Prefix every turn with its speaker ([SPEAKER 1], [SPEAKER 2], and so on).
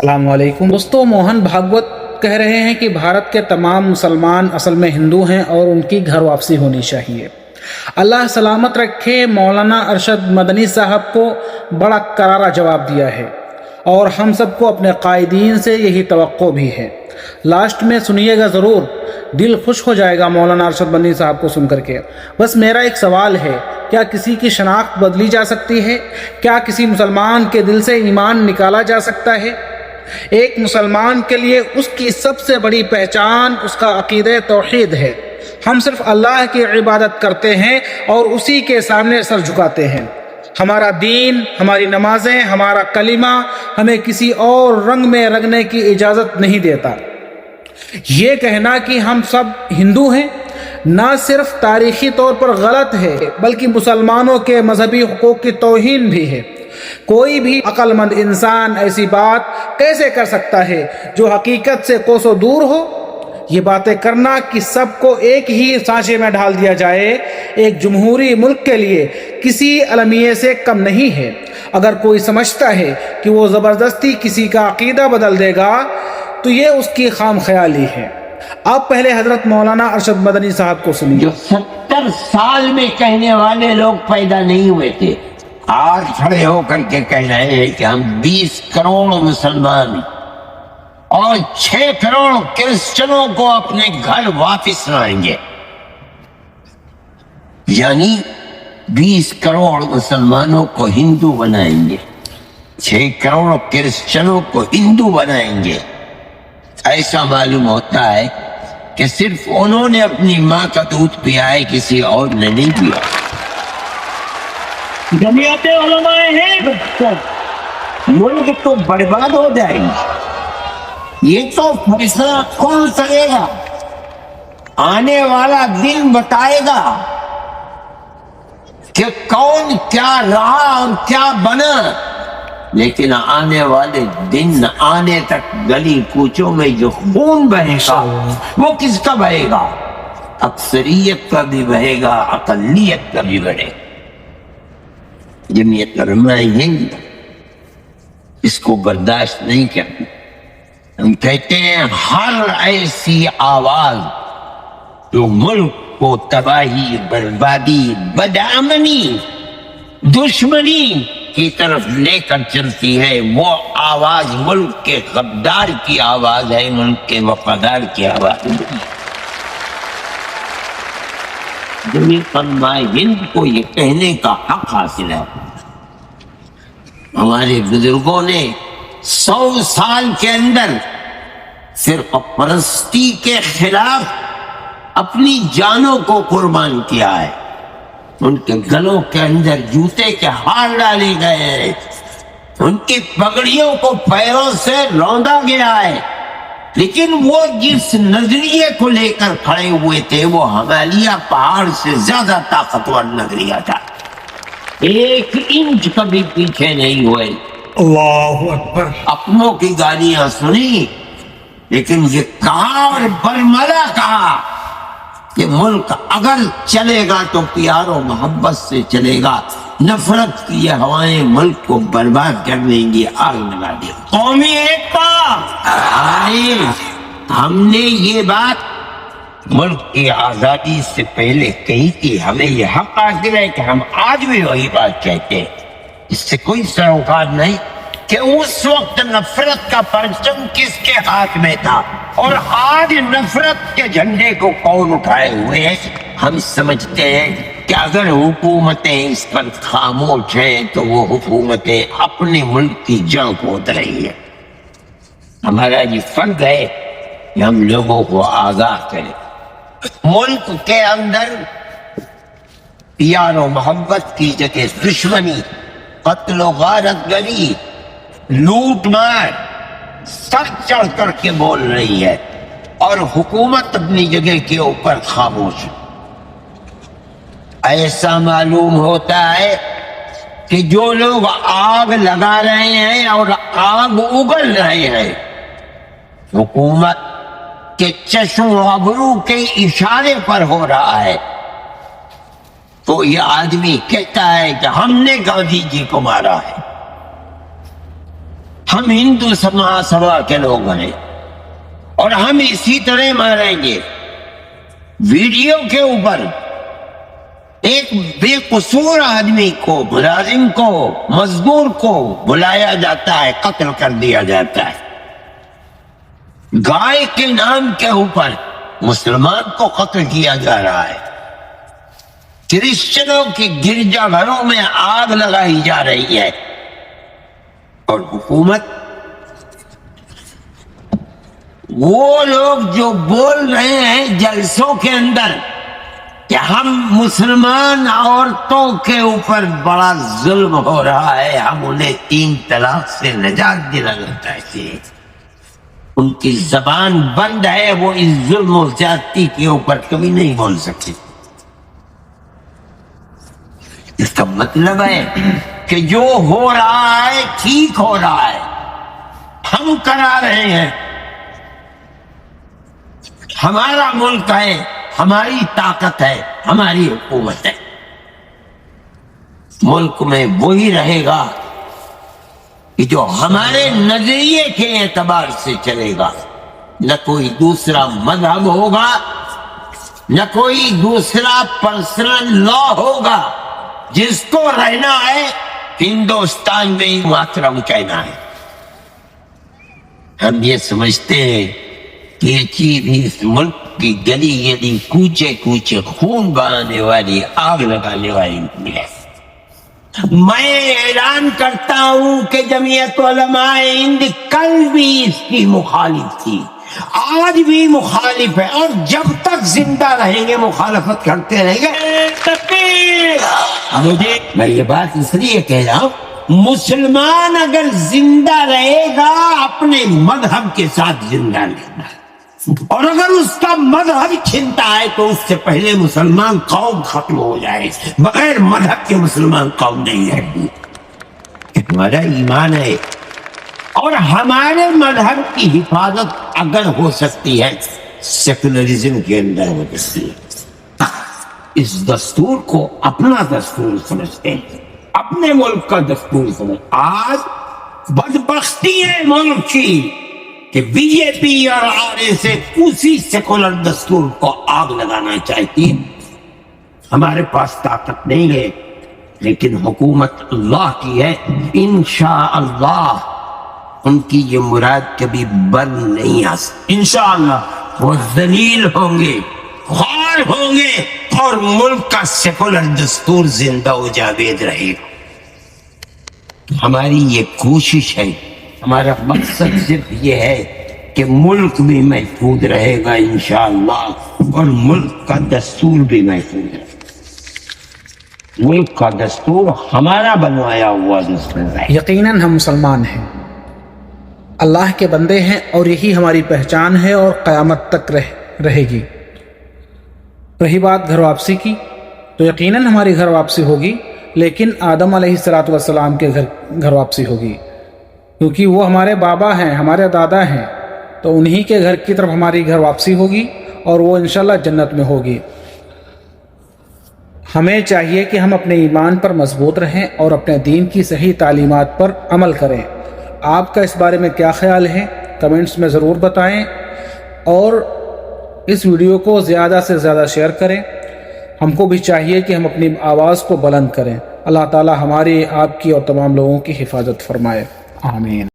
[SPEAKER 1] السلام علیکم دوستو، موہن بھاگوت کہہ رہے ہیں کہ بھارت کے تمام مسلمان اصل میں ہندو ہیں اور ان کی گھر واپسی ہونی چاہیے۔ اللہ سلامت رکھے، مولانا ارشد مدنی صاحب کو بڑا کرارا جواب دیا ہے اور ہم سب کو اپنے قائدین سے یہی توقع بھی ہے۔ لاسٹ میں سنیے گا ضرور، دل خوش ہو جائے گا مولانا ارشد مدنی صاحب کو سن کر کے۔ بس میرا ایک سوال ہے، کیا کسی کی شناخت بدلی جا سکتی ہے؟ کیا کسی مسلمان کے دل سے ایمان نکالا جا سکتا ہے؟ ایک مسلمان کے لیے اس کی سب سے بڑی پہچان اس کا عقیدہ توحید ہے۔ ہم صرف اللہ کی عبادت کرتے ہیں اور اسی کے سامنے سر جھکاتے ہیں۔ ہمارا دین، ہماری نمازیں، ہمارا کلمہ ہمیں کسی اور رنگ میں رنگنے کی اجازت نہیں دیتا۔ یہ کہنا کہ ہم سب ہندو ہیں نہ صرف تاریخی طور پر غلط ہے بلکہ مسلمانوں کے مذہبی حقوق کی توہین بھی ہے۔ کوئی بھی عقل مند انسان ایسی بات کیسے کر سکتا ہے جو حقیقت سے کوسوں دور ہو؟ یہ باتیں کرنا کہ سب کو ایک ہی سانچے میں ڈال دیا جائے ایک جمہوری ملک کے لیے کسی المیے سے کم نہیں ہے۔ اگر کوئی سمجھتا ہے کہ وہ زبردستی کسی کا عقیدہ بدل دے گا تو یہ اس کی خام خیالی ہے۔ اب پہلے حضرت مولانا ارشد مدنی صاحب کو سنیے۔
[SPEAKER 2] جو 70 سال میں کہنے والے لوگ پیدا نہیں ہوئے تھے، آج کھڑے ہو کر کے کہہ رہے ہیں کہ ہم 20 کروڑ مسلمان اور 6 کروڑ کرسچنوں کو اپنے گھر واپس لائیں گے۔ یعنی 20 کروڑ مسلمانوں کو ہندو بنائیں گے، 6 کروڑ کرسچنوں کو ہندو بنائیں گے۔ ایسا معلوم ہوتا ہے کہ صرف انہوں نے اپنی ماں کا دودھ پیا ہے، کسی اور نے نہیں پیا۔ جمعیت علماء ہیں، ملک تو برباد ہو جائے گی۔ یہ تو فیصلہ کون کرے گا؟ آنے والا دن بتائے گا کہ کون کیا رہا اور کیا بنا۔ لیکن آنے والے دن آنے تک گلی کوچوں میں جو خون بہے گا وہ کس کا بہے گا؟ اکثریت کا بھی بہے گا، اقلیت کا بھی بہے گا۔ جمعیت علماء ہند اس کو برداشت نہیں کرتی۔ ہم کہتے ہیں ہر ایسی آواز جو ملک کو تباہی، بربادی، بدامنی، دشمنی کی طرف لے کر چلتی ہے، وہ آواز ملک کے غدار کی آواز ہے، ملک کے وفادار کی آواز ہے۔ جمعیت علماء ہند کو یہ کہنے کا حق حاصل ہے۔ ہمارے بزرگوں نے 100 سال کے اندر فرقہ پرستی کے خلاف اپنی جانوں کو قربان کیا ہے۔ ان کے گلوں کے اندر جوتے کے ہار ڈالے گئے ہیں، ان کی پگڑیوں کو پیروں سے روندا گیا ہے، لیکن وہ جس نظریے کو لے کر کھڑے ہوئے تھے وہ ہمالیہ پہاڑ سے زیادہ طاقتور نظریہ تھا۔ 1 انچ کبھی پیچھے نہیں ہوئے۔
[SPEAKER 1] اللہ اکبر۔
[SPEAKER 2] اپنوں کی گالیاں سنی، لیکن یہ کہا اور برملا کہا کہ ملک اگر چلے گا تو پیار و محبت سے چلے گا، نفرت کی یہ ہوائیں ملک کو برباد کر دیں گی، آگ لگا دیں گی۔ قومی ایکتا، ہم نے یہ بات ملک کی آزادی سے پہلے کہی تھی۔ ہمیں یہ حق حاصل ہے کہ ہم آج بھی وہی بات کہتے ہیں، اس سے کوئی سروکار نہیں کہ اس وقت نفرت کا پرچم کس کے ہاتھ میں تھا اور آج نفرت کے جھنڈے کو کون اٹھائے ہوئے ہیں۔ ہم سمجھتے ہیں کہ اگر حکومتیں اس پر خاموش ہیں تو وہ حکومتیں اپنے ملک کی جان کھود رہی ہیں۔ ہمارا یہ فرض ہے کہ ہم لوگوں کو آگاہ کریں۔ ملک کے اندر پیار و محبت کی جگہ دشمنی، قتل و غارت گری، لوٹ مار سر چڑھ کر کے بول رہی ہے اور حکومت اپنی جگہ کے اوپر خاموش۔ ایسا معلوم ہوتا ہے کہ جو لوگ آگ لگا رہے ہیں اور آگ اگل رہے ہیں، حکومت کے چشم و ابرو کے اشارے پر ہو رہا ہے، تو یہ آدمی کہتا ہے کہ ہم نے گاندھی جی کو مارا ہے، ہم ہندو سماج سبھا کے لوگ ہیں اور ہم اسی طرح ماریں گے. ویڈیو کے اوپر ایک بے قصور آدمی کو، ملازم کو، مزدور کو بلایا جاتا ہے، قتل کر دیا جاتا ہے. گائے کے نام کے اوپر مسلمان کو قتل کیا جا رہا ہے. کرسچنوں کی گرجا گھروں میں آگ لگائی جا رہی ہے. اور حکومت، وہ لوگ جو بول رہے ہیں جلسوں کے اندر کہ ہم مسلمان عورتوں کے اوپر بڑا ظلم ہو رہا ہے، ہم انہیں 3 طلاق سے نجات دلانا چاہتے ہیں، ان کی زبان بند ہے، وہ اس ظلم و زیادتی کے اوپر کبھی نہیں بول سکتے. اس کا مطلب ہے کہ جو ہو رہا ہے ٹھیک ہو رہا ہے، ہم کرا رہے ہیں. ہمارا ملک ہے، ہماری طاقت ہے، ہماری حکومت ہے. ملک میں وہی رہے گا کہ جو ہمارے نظریے کے اعتبار سے چلے گا. نہ کوئی دوسرا مذہب ہوگا، نہ کوئی دوسرا پرسنل لا ہوگا. جس کو رہنا ہے ہندوستان میں ہی محترم کہنا ہے. ہم یہ سمجھتے ہیں کہ یہ چیز اس ملک کی گلی گلی، کوچے کوچے خون بہانے والی، آگ لگانے والی ہے. میں اعلان کرتا ہوں کہ جمعیت علماء ہند کل بھی اس کی مخالف تھی، آج بھی مخالف ہے، اور جب تک زندہ رہیں گے مخالفت کرتے رہیں گے. تکبیر! مجھے میں یہ بات اس لیے کہہ رہا ہوں، مسلمان اگر زندہ رہے گا اپنے مذہب کے ساتھ زندہ رہے گا، اور اگر اس کا مذہب چھنتا ہے تو اس سے پہلے مسلمان قوم ختم ہو جائے. بغیر مذہب کے مسلمان قوم نہیں ہے. ہمارا ایمان ہے، اور ہمارے مذہب کی حفاظت اگر ہو سکتی ہے سیکولرزم کے اندر ہو سکتی ہے. اس دستور کو اپنا دستور سمجھتے ہیں، اپنے ملک کا دستور سمجھ. آج بدبختی ہے ملک کی کہ بی جے پی اور آر ایس ایس اسی سیکولر دستور کو آگ لگانا چاہتی ہے. ہمارے پاس طاقت نہیں ہے، لیکن حکومت اللہ کی ہے. انشاءاللہ ان کی یہ مراد کبھی بن نہیں آ سکتی. انشاءاللہ وہ ذلیل ہوں گے، خوار ہوں گے، اور ملک کا سیکولر دستور زندہ و جاوید رہے گا. ہماری یہ کوشش ہے، ہمارا مقصد صرف یہ ہے کہ ملک بھی محفوظ رہے گا انشاءاللہ، اور ملک کا دستور بھی محفوظ رہے گا. ملک کا دستور ہمارا بنوایا ہوا دستور ہے.
[SPEAKER 1] یقیناً ہم مسلمان ہیں، اللہ کے بندے ہیں، اور یہی ہماری پہچان ہے اور قیامت تک رہے گی. رہی بات گھر واپسی کی، تو یقیناً ہماری گھر واپسی ہوگی، لیکن آدم علیہ السلام کے گھر واپسی ہوگی، کیونکہ وہ ہمارے بابا ہیں، ہمارے دادا ہیں، تو انہی کے گھر کی طرف ہماری گھر واپسی ہوگی، اور وہ انشاءاللہ جنت میں ہوگی. ہمیں چاہیے کہ ہم اپنے ایمان پر مضبوط رہیں اور اپنے دین کی صحیح تعلیمات پر عمل کریں. آپ کا اس بارے میں کیا خیال ہے؟ کمنٹس میں ضرور بتائیں، اور اس ویڈیو کو زیادہ سے زیادہ شیئر کریں. ہم کو بھی چاہیے کہ ہم اپنی آواز کو بلند کریں. اللہ تعالی ہماری، آپ کی اور تمام لوگوں کی حفاظت فرمائے. آمین.